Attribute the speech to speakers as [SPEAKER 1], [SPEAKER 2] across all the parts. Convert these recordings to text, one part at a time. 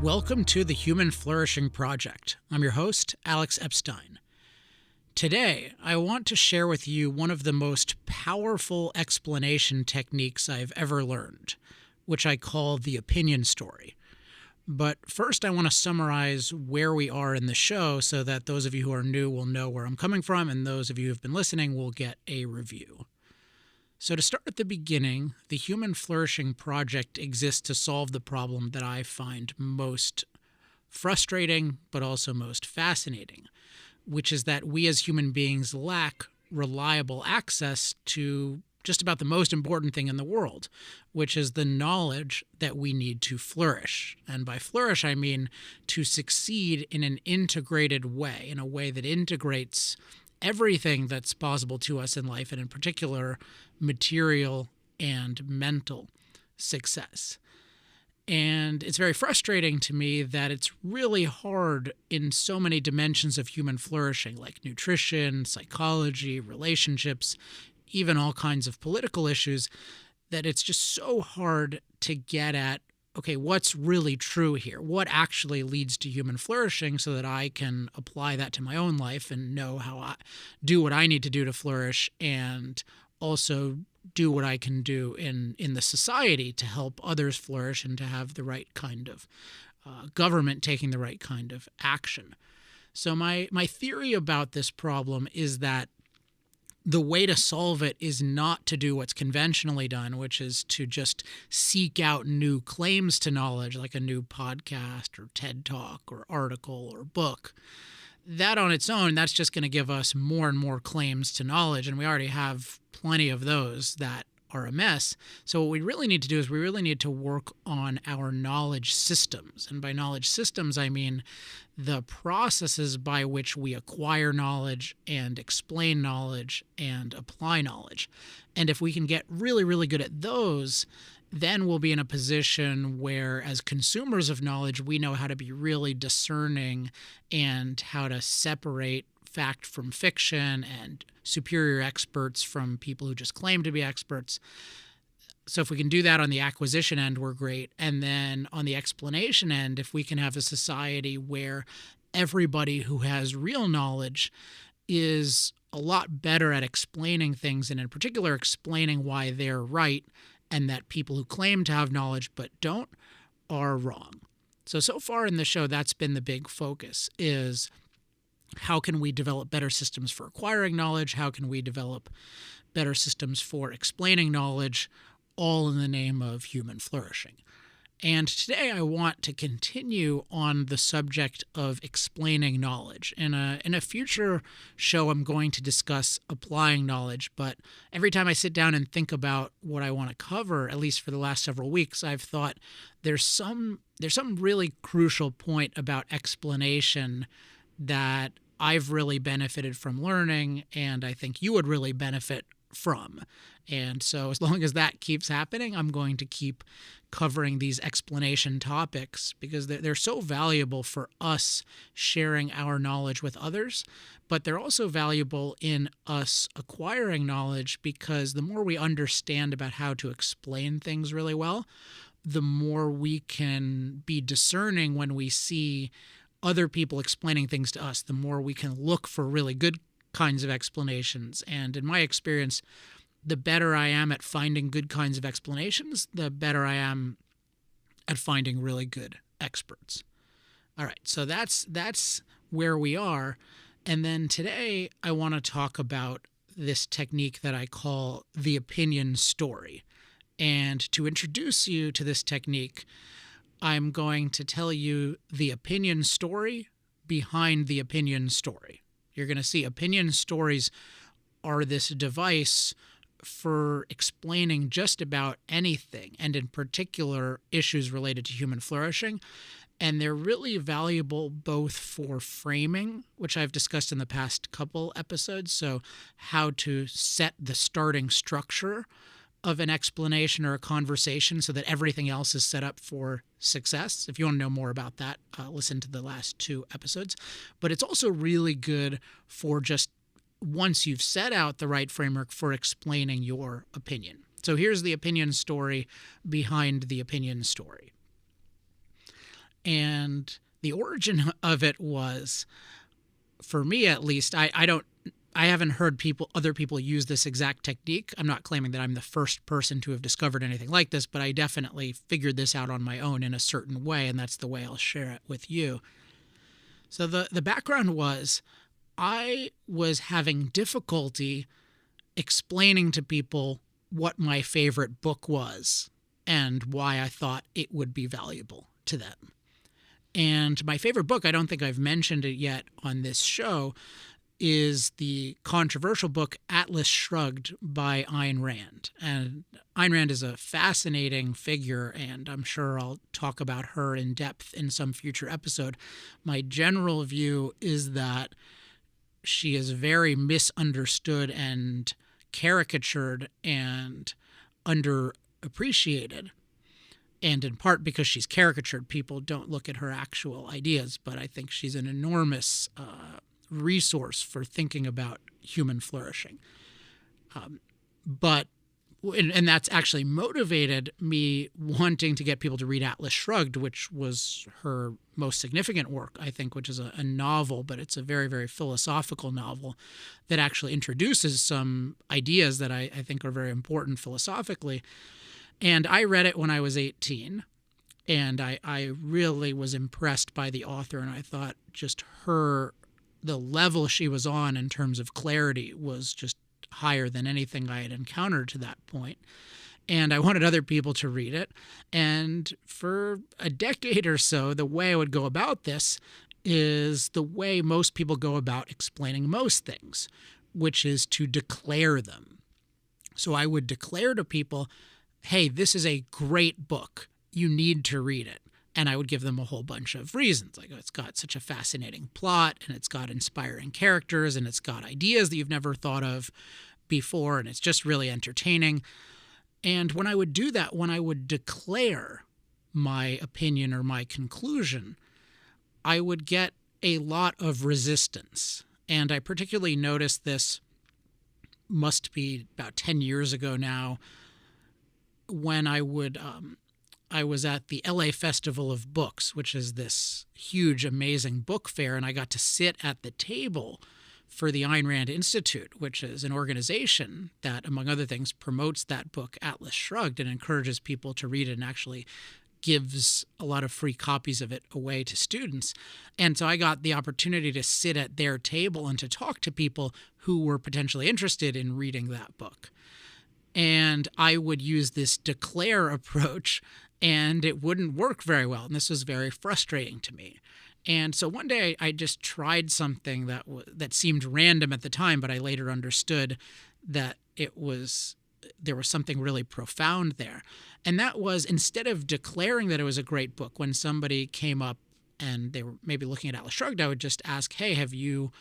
[SPEAKER 1] Welcome to the Human Flourishing Project. I'm your host, Alex Epstein. Today, I want to share with you one of the most powerful explanation techniques I've ever learned, which I call the opinion story. But first, I want to summarize where we are in the show so that those of you who are new will know where I'm coming from, and those of you who have been listening will get a review. So to start at the beginning, the Human Flourishing Project exists to solve the problem that I find most frustrating, but also most fascinating, which is that we as human beings lack reliable access to just about the most important thing in the world, which is the knowledge that we need to flourish. And by flourish, I mean to succeed in an integrated way, in a way that integrates everything that's possible to us in life, and in particular, material and mental success. And it's very frustrating to me that it's really hard in so many dimensions of human flourishing, like nutrition, psychology, relationships, even all kinds of political issues, that it's just so hard to get at, okay, what's really true here? What actually leads to human flourishing so that I can apply that to my own life and know how I do what I need to do to flourish, and also do what I can do in the society to help others flourish and to have the right kind of government taking the right kind of action. So my theory about this problem is that the way to solve it is not to do what's conventionally done, which is to just seek out new claims to knowledge, like a new podcast or TED Talk or article or book. That on its own, that's just going to give us more and more claims to knowledge, and we already have plenty of those that are a mess. So what we really need to do is we really need to work on our knowledge systems. And by knowledge systems, I mean the processes by which we acquire knowledge and explain knowledge and apply knowledge. And if we can get really, really good at those, then we'll be in a position where, as consumers of knowledge, we know how to be really discerning and how to separate fact from fiction and superior experts from people who just claim to be experts. So if we can do that on the acquisition end, we're great. And then on the explanation end, if we can have a society where everybody who has real knowledge is a lot better at explaining things, and in particular explaining why they're right and that people who claim to have knowledge but don't are wrong. So far in the show, that's been the big focus, is how can we develop better systems for acquiring knowledge? How can we develop better systems for explaining knowledge, all in the name of human flourishing? And today I want to continue on the subject of explaining knowledge. In a future show, I'm going to discuss applying knowledge, but every time I sit down and think about what I want to cover, at least for the last several weeks, I've thought there's some really crucial point about explanation that I've really benefited from learning, and I think you would really benefit from. And so as long as that keeps happening, I'm going to keep covering these explanation topics because they're so valuable for us sharing our knowledge with others, but they're also valuable in us acquiring knowledge, because the more we understand about how to explain things really well, the more we can be discerning when we see other people explaining things to us, the more we can look for really good kinds of explanations. And in my experience, the better I am at finding good kinds of explanations, the better I am at finding really good experts. All right, so that's where we are. And then today I want to talk about this technique that I call the opinion story. And to introduce you to this technique, I'm going to tell you the opinion story behind the opinion story. You're going to see opinion stories are this device for explaining just about anything, and in particular issues related to human flourishing. And they're really valuable both for framing, which I've discussed in the past couple episodes, so how to set the starting structure of an explanation or a conversation so that everything else is set up for success. If you want to know more about that, listen to the last 2 episodes. But it's also really good for just once you've set out the right framework for explaining your opinion. So here's the opinion story behind the opinion story. And the origin of it was, for me at least, I haven't heard other people use this exact technique. I'm not claiming that I'm the first person to have discovered anything like this, but I definitely figured this out on my own in a certain way, and that's the way I'll share it with you. So the background was, I was having difficulty explaining to people what my favorite book was and why I thought it would be valuable to them. And my favorite book, I don't think I've mentioned it yet on this show, is the controversial book Atlas Shrugged by Ayn Rand. And Ayn Rand is a fascinating figure, and I'm sure I'll talk about her in depth in some future episode. My general view is that she is very misunderstood and caricatured and underappreciated. And in part because she's caricatured, people don't look at her actual ideas, but I think she's an enormous resource for thinking about human flourishing. And that's actually motivated me wanting to get people to read Atlas Shrugged, which was her most significant work, I think, which is a novel, but it's a very, very philosophical novel that actually introduces some ideas that I think are very important philosophically. And I read it when I was 18, and I really was impressed by the author, and I thought just the level she was on in terms of clarity was just higher than anything I had encountered to that point. And I wanted other people to read it. And for a decade or so, the way I would go about this is the way most people go about explaining most things, which is to declare them. So I would declare to people, hey, this is a great book. You need to read it. And I would give them a whole bunch of reasons. Like, it's got such a fascinating plot, and it's got inspiring characters, and it's got ideas that you've never thought of before, and it's just really entertaining. And when I would do that, when I would declare my opinion or my conclusion, I would get a lot of resistance. And I particularly noticed this, must be about 10 years ago now, when I was at the LA Festival of Books, which is this huge, amazing book fair, and I got to sit at the table for the Ayn Rand Institute, which is an organization that, among other things, promotes that book, Atlas Shrugged, and encourages people to read it and actually gives a lot of free copies of it away to students. And so I got the opportunity to sit at their table and to talk to people who were potentially interested in reading that book. And I would use this declare approach, and it wouldn't work very well. And this was very frustrating to me. And so one day I just tried something that seemed random at the time, but I later understood that there was something really profound there. And that was, instead of declaring that it was a great book, when somebody came up and they were maybe looking at Atlas Shrugged, I would just ask, hey, have you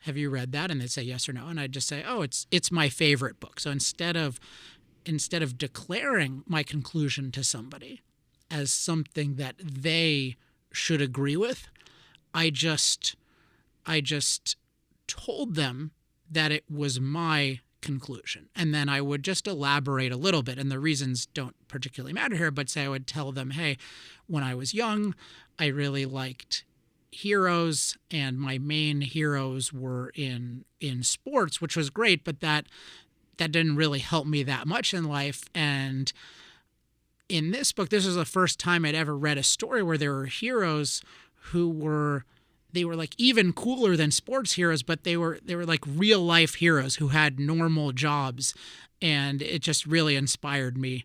[SPEAKER 1] read that? And they'd say yes or no. And I'd just say, oh, it's my favorite book. So instead of declaring my conclusion to somebody as something that they should agree with, I just told them that it was my conclusion. And then I would just elaborate a little bit. And the reasons don't particularly matter here, but say I would tell them, hey, when I was young, I really liked heroes, and my main heroes were in sports, which was great, but that didn't really help me that much in life. And in this book, this was the first time I'd ever read a story where there were heroes who were like even cooler than sports heroes, but they were like real life heroes who had normal jobs. And it just really inspired me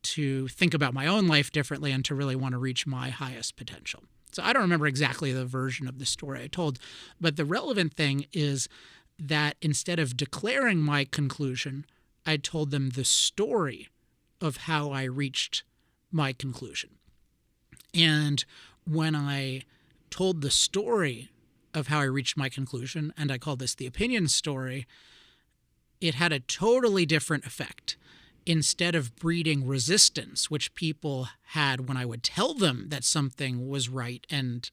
[SPEAKER 1] to think about my own life differently and to really want to reach my highest potential. So I don't remember exactly the version of the story I told, but the relevant thing is that instead of declaring my conclusion, I told them the story of how I reached my conclusion. And when I told the story of how I reached my conclusion, and I called this the opinion story, it had a totally different effect. Instead of breeding resistance, which people had when I would tell them that something was right and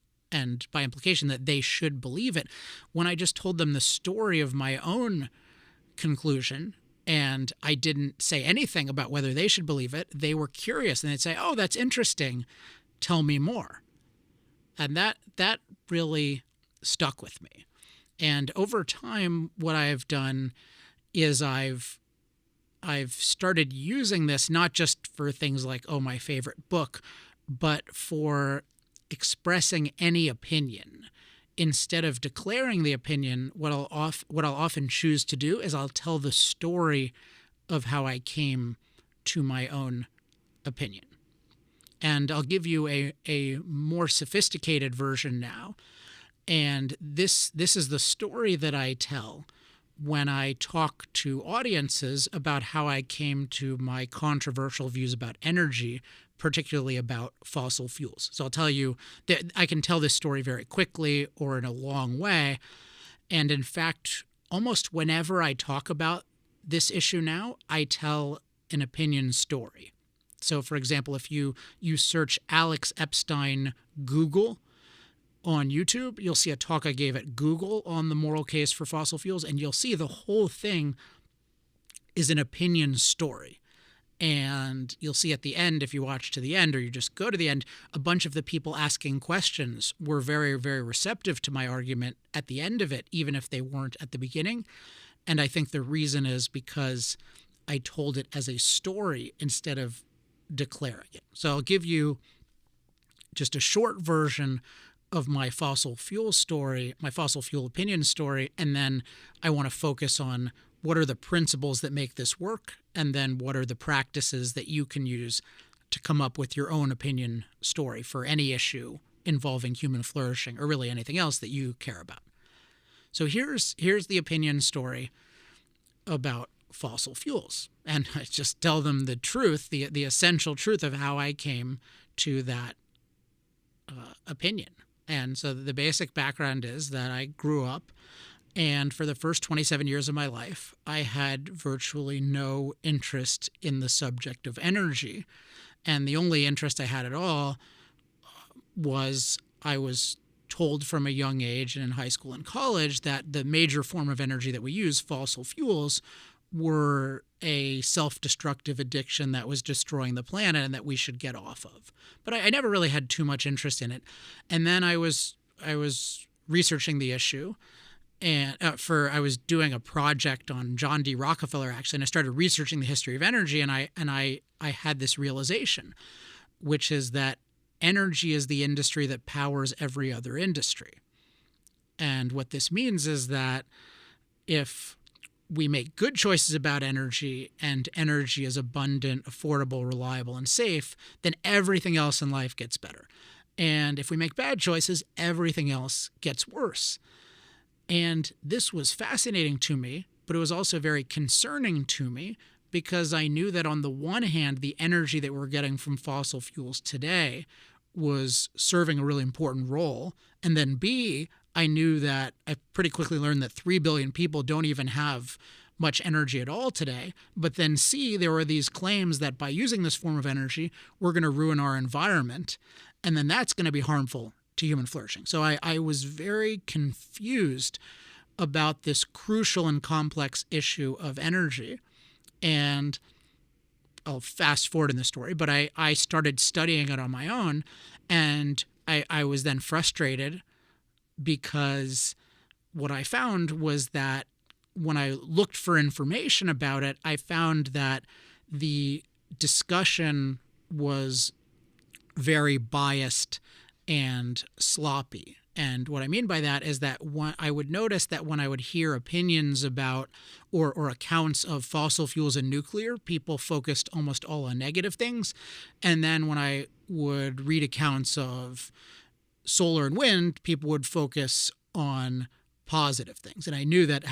[SPEAKER 1] by implication that they should believe it, when I just told them the story of my own conclusion and I didn't say anything about whether they should believe it, they were curious and they'd say, oh, that's interesting. Tell me more. And that really stuck with me. And over time, what I've done is I've started using this not just for things like, oh, my favorite book, but for expressing any opinion. Instead of declaring the opinion, what I'll often choose to do is I'll tell the story of how I came to my own opinion. And I'll give you a more sophisticated version now. And this is the story that I tell when I talk to audiences about how I came to my controversial views about energy, particularly about fossil fuels. So I'll tell you that I can tell this story very quickly or in a long way. And in fact, almost whenever I talk about this issue now, I tell an opinion story. So for example, if you search Alex Epstein Google on YouTube, you'll see a talk I gave at Google on the moral case for fossil fuels, and you'll see the whole thing is an opinion story. And you'll see at the end, if you watch to the end or you just go to the end, a bunch of the people asking questions were very, very receptive to my argument at the end of it, even if they weren't at the beginning. And I think the reason is because I told it as a story instead of declaring it. So I'll give you just a short version of my fossil fuel story, my fossil fuel opinion story, and then I want to focus on what are the principles that make this work, and then what are the practices that you can use to come up with your own opinion story for any issue involving human flourishing or really anything else that you care about. So here's the opinion story about fossil fuels, and I just tell them the truth, the essential truth of how I came to that opinion. And so the basic background is that I grew up, and for the first 27 years of my life, I had virtually no interest in the subject of energy. And the only interest I had at all was I was told from a young age and in high school and college that the major form of energy that we use, fossil fuels, were a self-destructive addiction that was destroying the planet and that we should get off of. But I never really had too much interest in it. And then I was researching the issue, and I was doing a project on John D. Rockefeller, actually, and I started researching the history of energy, and I had this realization, which is that energy is the industry that powers every other industry. And what this means is that if we make good choices about energy and energy is abundant, affordable, reliable, and safe, then everything else in life gets better. And if we make bad choices, everything else gets worse. And this was fascinating to me, but it was also very concerning to me because I knew that on the one hand, the energy that we're getting from fossil fuels today was serving a really important role. And then B, I knew that I pretty quickly learned that 3 billion people don't even have much energy at all today. But then C, there were these claims that by using this form of energy, we're going to ruin our environment. And then that's going to be harmful to human flourishing. So I was very confused about this crucial and complex issue of energy. And I'll fast forward in the story, but I started studying it on my own. And I was then frustrated because what I found was that when I looked for information about it, I found that the discussion was very biased and sloppy. And what I mean by that is that I would notice that when I would hear opinions about or accounts of fossil fuels and nuclear, people focused almost all on negative things. And then when I would read accounts of solar and wind, people would focus on positive things. And I knew that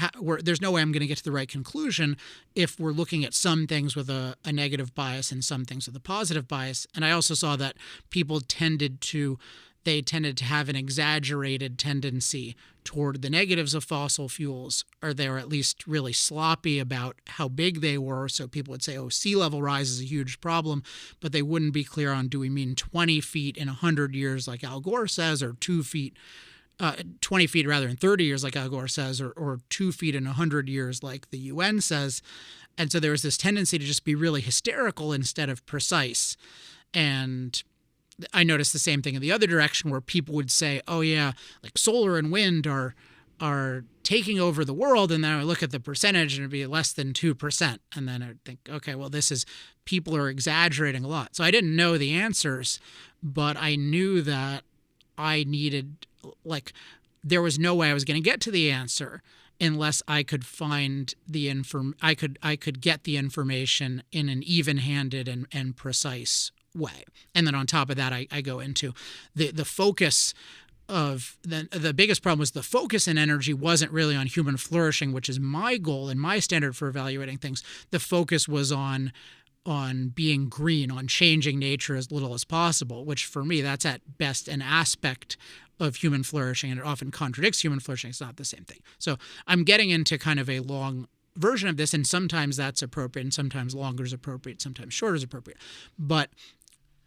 [SPEAKER 1] there's no way I'm going to get to the right conclusion if we're looking at some things with a negative bias and some things with a positive bias. And I also saw that people tended to have an exaggerated tendency toward the negatives of fossil fuels, or they were at least really sloppy about how big they were. So people would say, oh, sea level rise is a huge problem, but they wouldn't be clear on, do we mean 20 feet in 100 years like Al Gore says, or 20 feet rather in 30 years like Al Gore says, or 2 feet in 100 years like the UN says. And so there was this tendency to just be really hysterical instead of precise. And I noticed the same thing in the other direction where people would say, oh yeah, like solar and wind are taking over the world. And then I would look at the percentage and it'd be less than 2%. And then I'd think, okay, well, people are exaggerating a lot. So I didn't know the answers, but I knew that I needed, like, there was no way I was going to get to the answer unless I could find I could get the information in an even-handed and precise way. And then on top of that, I go into the focus of the biggest problem was the focus and energy wasn't really on human flourishing, which is my goal and my standard for evaluating things. The focus was on being green, on changing nature as little as possible, which for me, that's at best an aspect of human flourishing, and it often contradicts human flourishing. It's not the same thing. So I'm getting into kind of a long version of this, and sometimes that's appropriate, and sometimes longer is appropriate, sometimes shorter is appropriate. But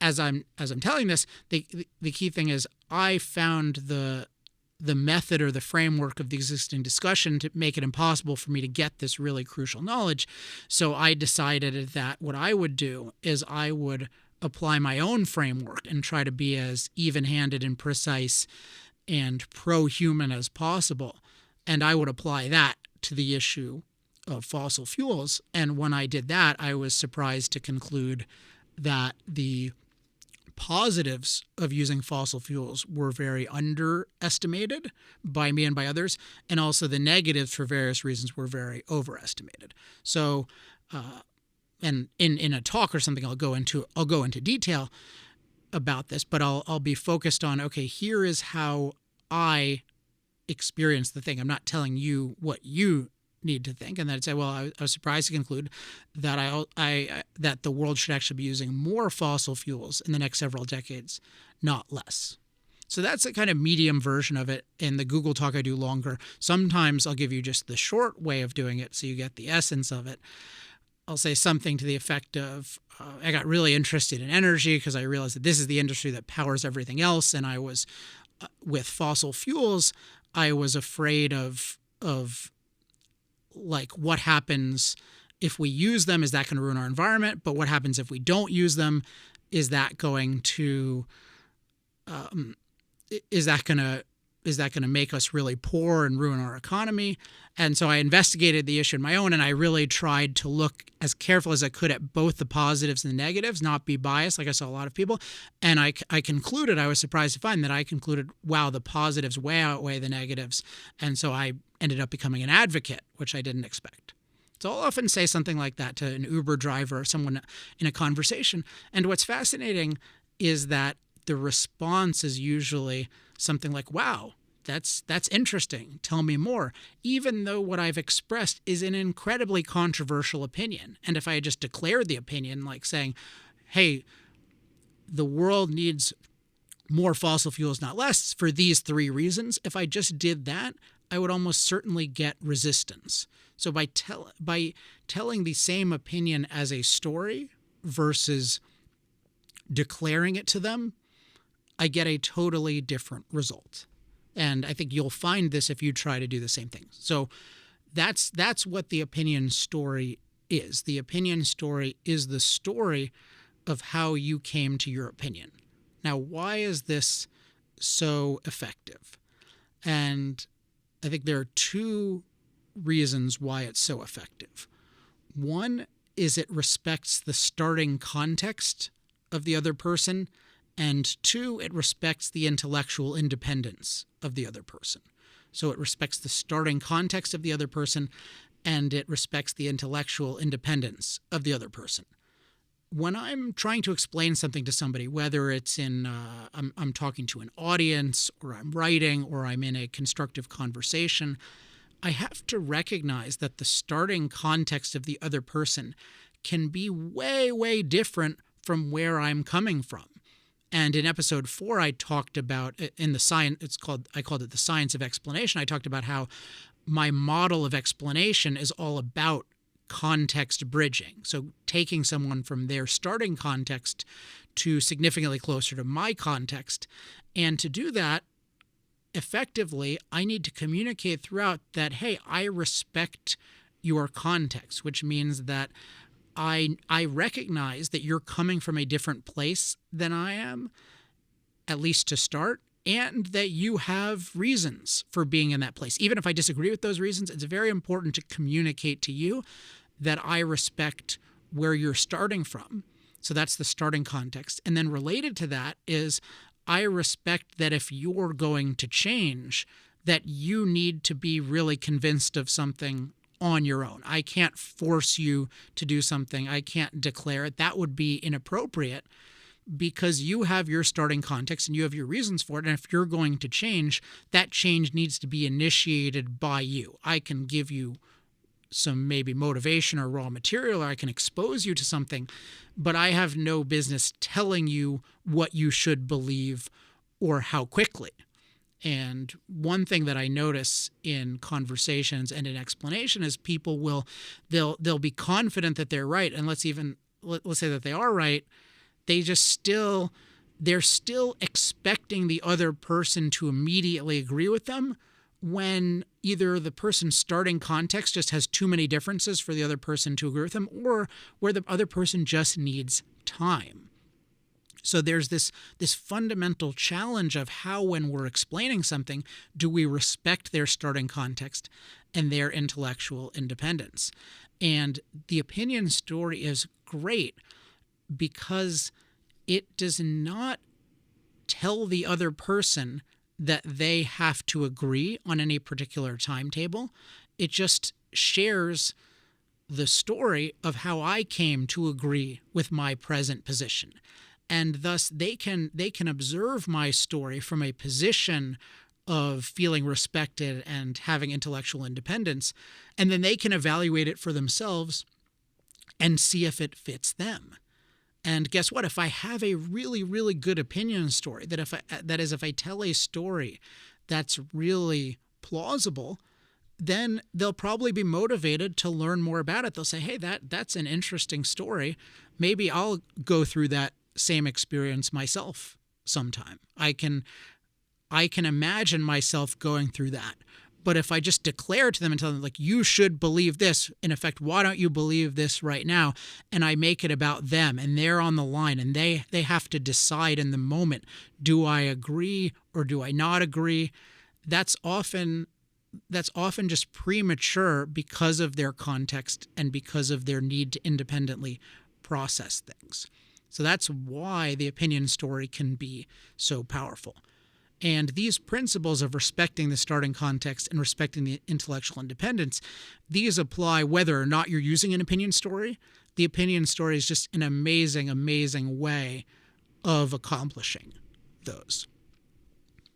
[SPEAKER 1] as I'm telling this, the key thing is I found the method or the framework of the existing discussion to make it impossible for me to get this really crucial knowledge. So I decided that what I would do is I would apply my own framework and try to be as even-handed and precise and pro-human as possible. And I would apply that to the issue of fossil fuels. And when I did that, I was surprised to conclude that the positives of using fossil fuels were very underestimated by me and by others, and also the negatives for various reasons were very overestimated. So, and in a talk or something, I'll go into detail about this, but I'll be focused on, okay, here is how I experience the thing. I'm not telling you what you need to think. And then I'd say, well, I was surprised to conclude that that the world should actually be using more fossil fuels in the next several decades, not less. So that's a kind of medium version of it. In the Google talk, I do longer. Sometimes I'll give you just the short way of doing it so you get the essence of it. I'll say something to the effect of, I got really interested in energy because I realized that this is the industry that powers everything else. And I was, with fossil fuels, I was afraid of like what happens if we use them? Is that going to ruin our environment? But what happens if we don't use them? Is that going to make us really poor and ruin our economy? And so I investigated the issue on my own, and I really tried to look as careful as I could at both the positives and the negatives, not be biased like I saw a lot of people. And I concluded, I was surprised to find that I concluded, wow, the positives way outweigh the negatives. And so I ended up becoming an advocate, which I didn't expect. So I'll often say something like that to an Uber driver or someone in a conversation. And what's fascinating is that the response is usually something like, wow, that's interesting. Tell me more. Even though what I've expressed is an incredibly controversial opinion. And if I had just declared the opinion, like saying, hey, the world needs more fossil fuels, not less, for these 3 reasons, if I just did that, I would almost certainly get resistance. So by telling the same opinion as a story versus declaring it to them, I get a totally different result. And I think you'll find this if you try to do the same thing. So that's what the opinion story is. The opinion story is the story of how you came to your opinion. Now, why is this so effective? And I think there are 2 reasons why it's so effective. One is it respects the starting context of the other person, and 2, it respects the intellectual independence of the other person. So it respects the starting context of the other person, and it respects the intellectual independence of the other person. When I'm trying to explain something to somebody, whether it's I'm talking to an audience, or I'm writing, or I'm in a constructive conversation, I have to recognize that the starting context of the other person can be way, way different from where I'm coming from. And in episode 4, I talked about in the science, I called it the science of explanation. I talked about how my model of explanation is all about context bridging. So taking someone from their starting context to significantly closer to my context. And to do that effectively, I need to communicate throughout that, hey, I respect your context, which means that I recognize that you're coming from a different place than I am, at least to start, and that you have reasons for being in that place. Even if I disagree with those reasons, it's very important to communicate to you that I respect where you're starting from. So that's the starting context. And then related to that is I respect that if you're going to change, that you need to be really convinced of something on your own. I can't force you to do something. I can't declare it. That would be inappropriate because you have your starting context and you have your reasons for it. And if you're going to change, that change needs to be initiated by you. I can give you some maybe motivation or raw material, or I can expose you to something, but I have no business telling you what you should believe or how quickly. And one thing that I notice in conversations and in explanation is people they'll be confident that they're right, and let's say that they are right. They're still expecting the other person to immediately agree with them, when either the person's starting context just has too many differences for the other person to agree with them, or where the other person just needs time. So there's this fundamental challenge of how, when we're explaining something, do we respect their starting context and their intellectual independence? And the opinion story is great because it does not tell the other person that they have to agree on any particular timetable. It just shares the story of how I came to agree with my present position. And thus they can observe my story from a position of feeling respected and having intellectual independence, and then they can evaluate it for themselves and see if it fits them. And guess what? If I have a really, really good opinion story, if I tell a story that's really plausible, then they'll probably be motivated to learn more about it. They'll say, hey, that's an interesting story. Maybe I'll go through that same experience myself sometime. I can imagine myself going through that. But if I just declare to them and tell them, like, you should believe this, in effect, why don't you believe this right now? And I make it about them, and they're on the line, and they have to decide in the moment, do I agree or do I not agree? That's often just premature because of their context and because of their need to independently process things. So that's why the opinion story can be so powerful. And these principles of respecting the starting context and respecting the intellectual independence, these apply whether or not you're using an opinion story. The opinion story is just an amazing, amazing way of accomplishing those.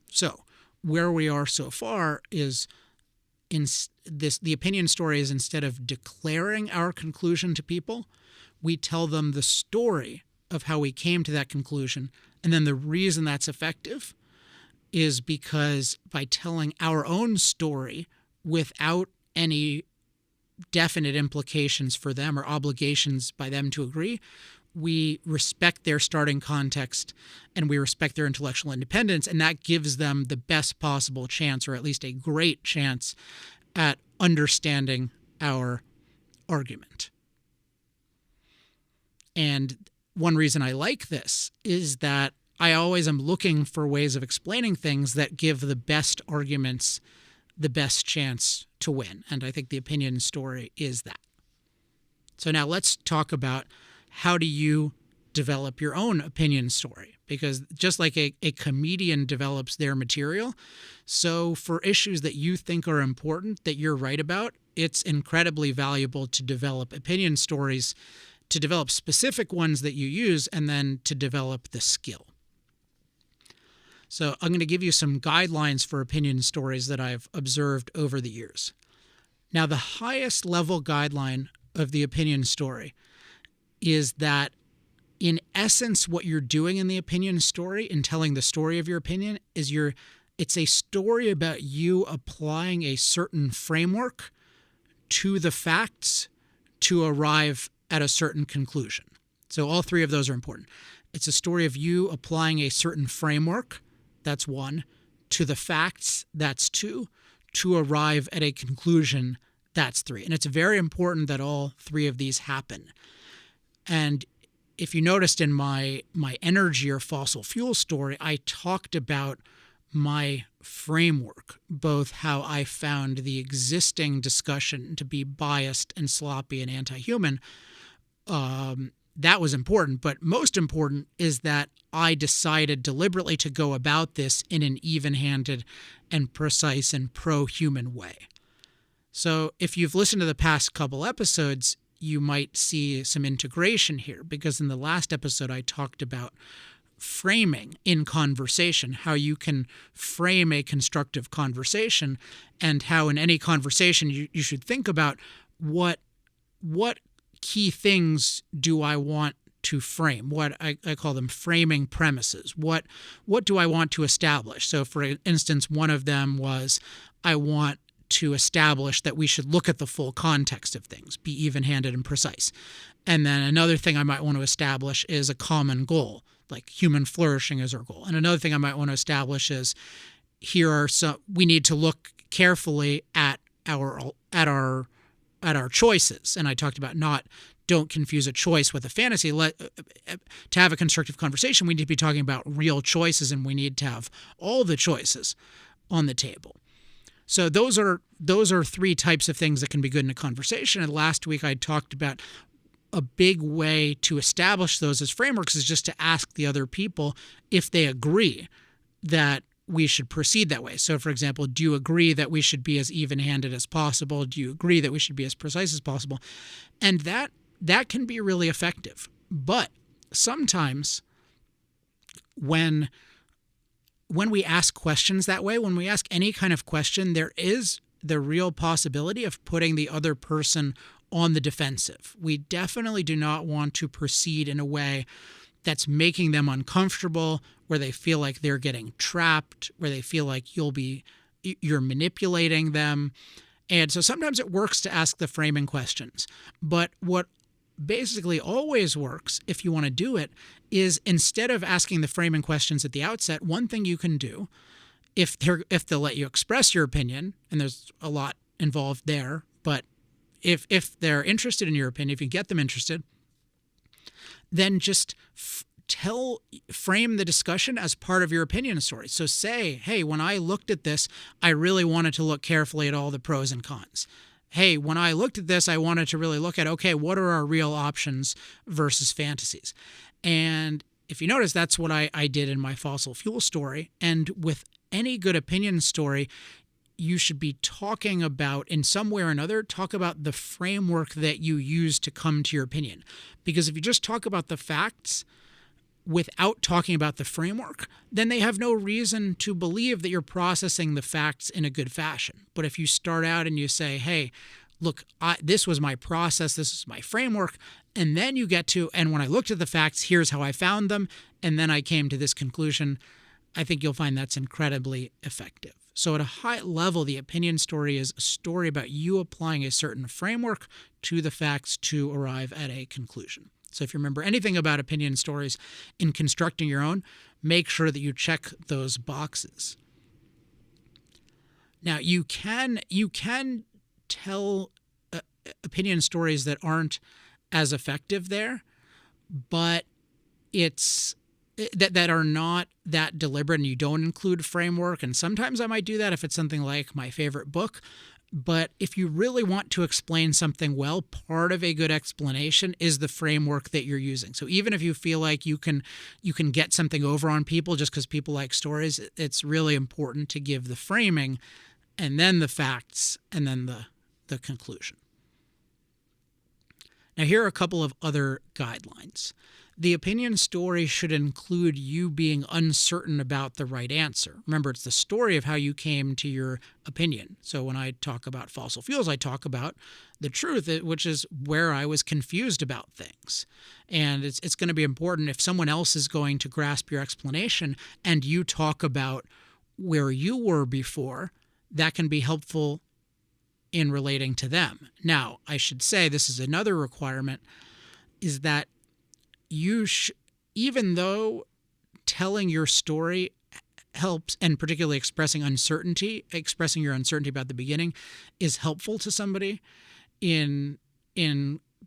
[SPEAKER 1] So where we are so far is the opinion story is, instead of declaring our conclusion to people, we tell them the story of how we came to that conclusion. And then the reason that's effective is because by telling our own story without any definite implications for them or obligations by them to agree, we respect their starting context and we respect their intellectual independence, and that gives them the best possible chance, or at least a great chance, at understanding our argument. And one reason I like this is that I always am looking for ways of explaining things that give the best arguments the best chance to win. And I think the opinion story is that. So now let's talk about, how do you develop your own opinion story? Because just like a comedian develops their material, so for issues that you think are important, that you're right about, it's incredibly valuable to develop opinion stories, to develop specific ones that you use, and then to develop the skill. So I'm going to give you some guidelines for opinion stories that I've observed over the years. Now, the highest level guideline of the opinion story is that, in essence, what you're doing in the opinion story, in telling the story of your opinion, is it's a story about you applying a certain framework to the facts to arrive at a certain conclusion. So all three of those are important. It's a story of you applying a certain framework, that's one, to the facts, that's two, to arrive at a conclusion, that's three. And it's very important that all three of these happen. And if you noticed in my energy or fossil fuel story, I talked about my framework, both how I found the existing discussion to be biased and sloppy and anti-human. That was important, but most important is that I decided deliberately to go about this in an even-handed and precise and pro-human way. So if you've listened to the past couple episodes, you might see some integration here, because in the last episode I talked about framing in conversation, how you can frame a constructive conversation, and how in any conversation you should think about what key things do I want to frame, what I call them framing premises. What do I want to establish? So for instance, one of them was I want to establish that we should look at the full context of things, be even-handed and precise. And then another thing I might want to establish is a common goal, like human flourishing is our goal. And another thing I might want to establish is we need to look carefully at our choices. And I talked about don't confuse a choice with a fantasy. To have a constructive conversation, we need to be talking about real choices, and we need to have all the choices on the table. So those are three types of things that can be good in a conversation. And last week I talked about a big way to establish those as frameworks is just to ask the other people if they agree that we should proceed that way. So for example, do you agree that we should be as even-handed as possible? Do you agree that we should be as precise as possible? And that can be really effective. But sometimes when we ask questions that way, when we ask any kind of question, there is the real possibility of putting the other person on the defensive. We definitely do not want to proceed in a way that's making them uncomfortable, where they feel like they're getting trapped, where they feel like you're manipulating them. And so sometimes it works to ask the framing questions. But what basically always works, if you want to do it, is instead of asking the framing questions at the outset, one thing you can do, if they'll let you express your opinion, and there's a lot involved there, but if they're interested in your opinion, if you get them interested, then just frame the discussion as part of your opinion story. So say, hey, when I looked at this, I really wanted to look carefully at all the pros and cons. Hey, when I looked at this, I wanted to really look at, okay, what are our real options versus fantasies? And if you notice, that's what I did in my fossil fuel story. And with any good opinion story, you should be talking about, in some way or another, talk about the framework that you use to come to your opinion. Because if you just talk about the facts without talking about the framework, then they have no reason to believe that you're processing the facts in a good fashion. But if you start out and you say, hey, look, this was my process, this is my framework, and then you get to, and when I looked at the facts, here's how I found them, and then I came to this conclusion, I think you'll find that's incredibly effective. So at a high level, the opinion story is a story about you applying a certain framework to the facts to arrive at a conclusion. So if you remember anything about opinion stories in constructing your own, make sure that you check those boxes. Now, you can tell opinion stories that aren't as effective there, but that are not that deliberate, and you don't include framework. And sometimes I might do that if it's something like my favorite book. But if you really want to explain something well, part of a good explanation is the framework that you're using. So even if you feel like you can get something over on people just because people like stories, it's really important to give the framing and then the facts and then the conclusion. Now, here are a couple of other guidelines. The opinion story should include you being uncertain about the right answer. Remember, it's the story of how you came to your opinion. So when I talk about fossil fuels, I talk about the truth, which is where I was confused about things. And it's going to be important if someone else is going to grasp your explanation and you talk about where you were before, that can be helpful in relating to them. Now, I should say this is another requirement, is that even though telling your story helps, and particularly expressing your uncertainty about the beginning is helpful to somebody in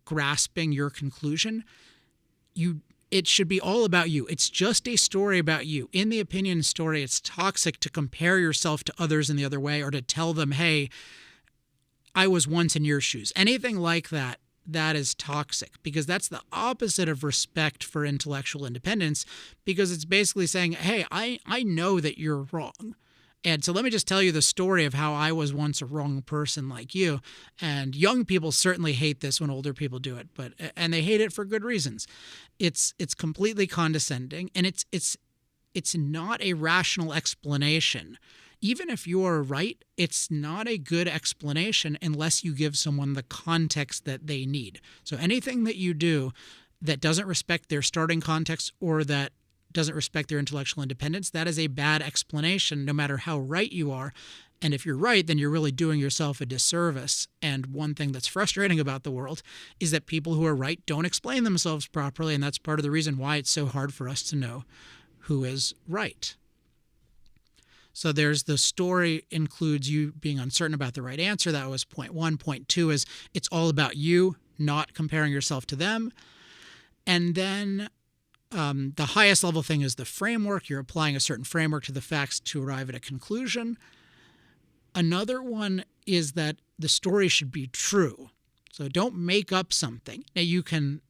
[SPEAKER 1] grasping your conclusion, it should be all about you. It's just a story about you. In the opinion story, it's toxic to compare yourself to others in the other way or to tell them, hey, I was once in your shoes. Anything like that, that is toxic, because that's the opposite of respect for intellectual independence, because it's basically saying, hey, I know that you're wrong. And so let me just tell you the story of how I was once a wrong person like you. And young people certainly hate this when older people do it, and they hate it for good reasons. It's completely condescending, and it's not a rational explanation. Even if you are right, it's not a good explanation unless you give someone the context that they need. So anything that you do that doesn't respect their starting context or that doesn't respect their intellectual independence, that is a bad explanation, no matter how right you are. And if you're right, then you're really doing yourself a disservice. And one thing that's frustrating about the world is that people who are right don't explain themselves properly, and that's part of the reason why it's so hard for us to know who is right. So there's the story includes you being uncertain about the right answer. That was point one. Point two is it's all about you, not comparing yourself to them. And then the highest level thing is the framework. You're applying a certain framework to the facts to arrive at a conclusion. Another one is that the story should be true. So don't make up something. Now you can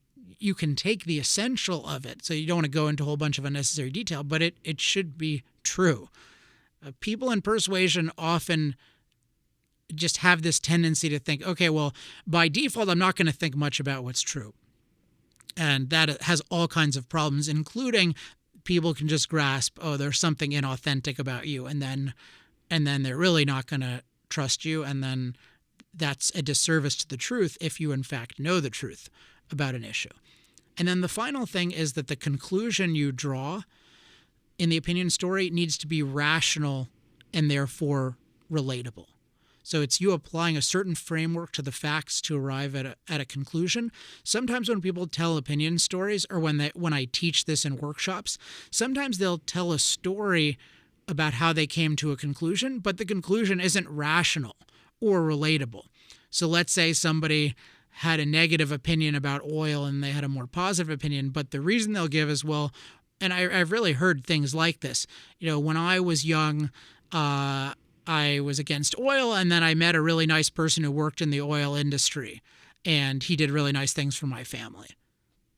[SPEAKER 1] take the essential of it. So you don't want to go into a whole bunch of unnecessary detail, but it should be true. People in persuasion often just have this tendency to think, okay, well, by default, I'm not going to think much about what's true. And that has all kinds of problems, including people can just grasp, oh, there's something inauthentic about you. And then they're really not going to trust you. And then that's a disservice to the truth if you, in fact, know the truth about an issue. And then the final thing is that the conclusion you draw in the opinion story needs to be rational and therefore relatable. So it's you applying a certain framework to the facts to arrive at a conclusion. Sometimes when people tell opinion stories, or when I teach this in workshops, sometimes they'll tell a story about how they came to a conclusion, but the conclusion isn't rational or relatable. So let's say somebody had a negative opinion about oil and they had a more positive opinion, but the reason they'll give is, well, and I've really heard things like this. When I was young, I was against oil, and then I met a really nice person who worked in the oil industry, and he did really nice things for my family.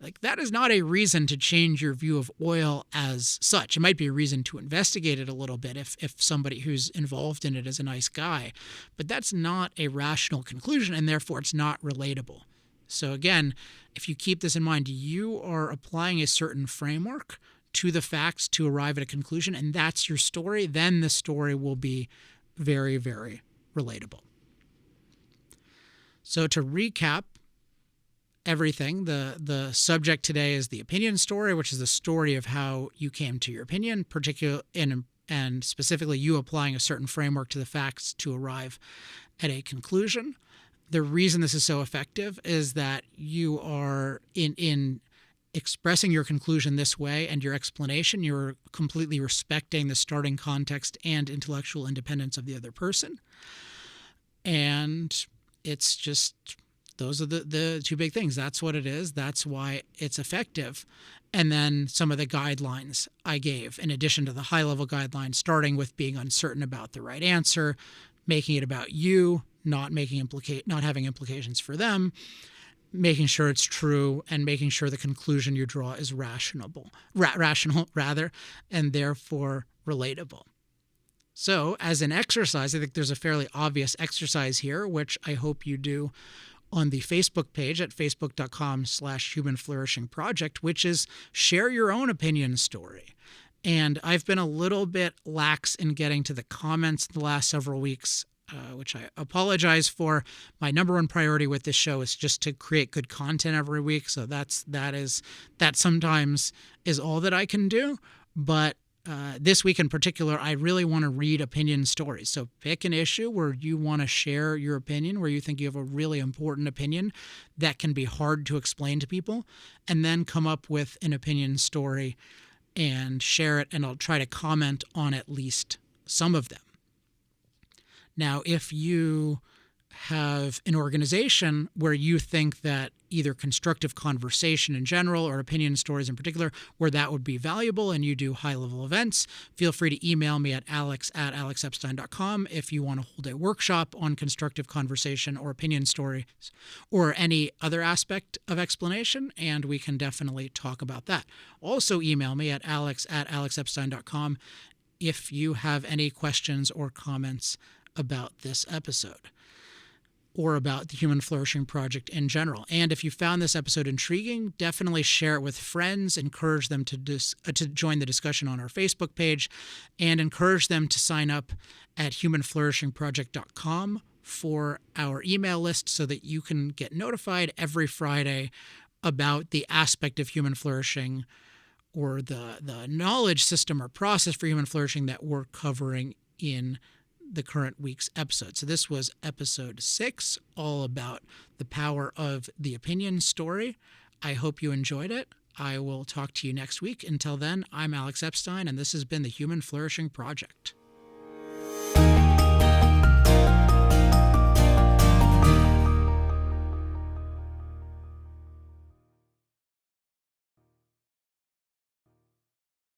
[SPEAKER 1] Like, that is not a reason to change your view of oil as such. It might be a reason to investigate it a little bit if somebody who's involved in it is a nice guy, but that's not a rational conclusion, and therefore it's not relatable. So again, if you keep this in mind, you are applying a certain framework to the facts to arrive at a conclusion, and that's your story, then the story will be very, very relatable. So to recap everything, the subject today is the opinion story, which is the story of how you came to your opinion, and specifically you applying a certain framework to the facts to arrive at a conclusion. The reason this is so effective is that you are in expressing your conclusion this way and your explanation, you're completely respecting the starting context and intellectual independence of the other person. And it's just, those are the two big things. That's what it is. That's why it's effective. And then some of the guidelines I gave, in addition to the high-level guidelines, starting with being uncertain about the right answer, making it about you, not having implications for them, making sure it's true, and making sure the conclusion you draw is rational, and therefore relatable. So as an exercise, I think there's a fairly obvious exercise here, which I hope you do on the Facebook page at facebook.com/Human Flourishing Project, which is share your own opinion story. And I've been a little bit lax in getting to the comments the last several weeks, which I apologize for. My number one priority with this show is just to create good content every week. So that sometimes is all that I can do. But this week in particular, I really want to read opinion stories. So pick an issue where you want to share your opinion, where you think you have a really important opinion that can be hard to explain to people, and then come up with an opinion story and share it, and I'll try to comment on at least some of them. Now, if you have an organization where you think that either constructive conversation in general or opinion stories in particular, where that would be valuable and you do high-level events, feel free to email me at alex@alexepstein.com if you want to hold a workshop on constructive conversation or opinion stories or any other aspect of explanation, and we can definitely talk about that. Also email me at alex@alexepstein.com if you have any questions or comments about this episode or about the Human Flourishing Project in general. And if you found this episode intriguing, definitely share it with friends, encourage them to join the discussion on our Facebook page, and encourage them to sign up at humanflourishingproject.com for our email list so that you can get notified every Friday about the aspect of human flourishing or the knowledge system or process for human flourishing that we're covering in the current week's episode. So this was episode 6, all about the power of the opinion story. I hope you enjoyed it. I will talk to you next week. Until then, I'm Alex Epstein, and this has been the Human Flourishing Project.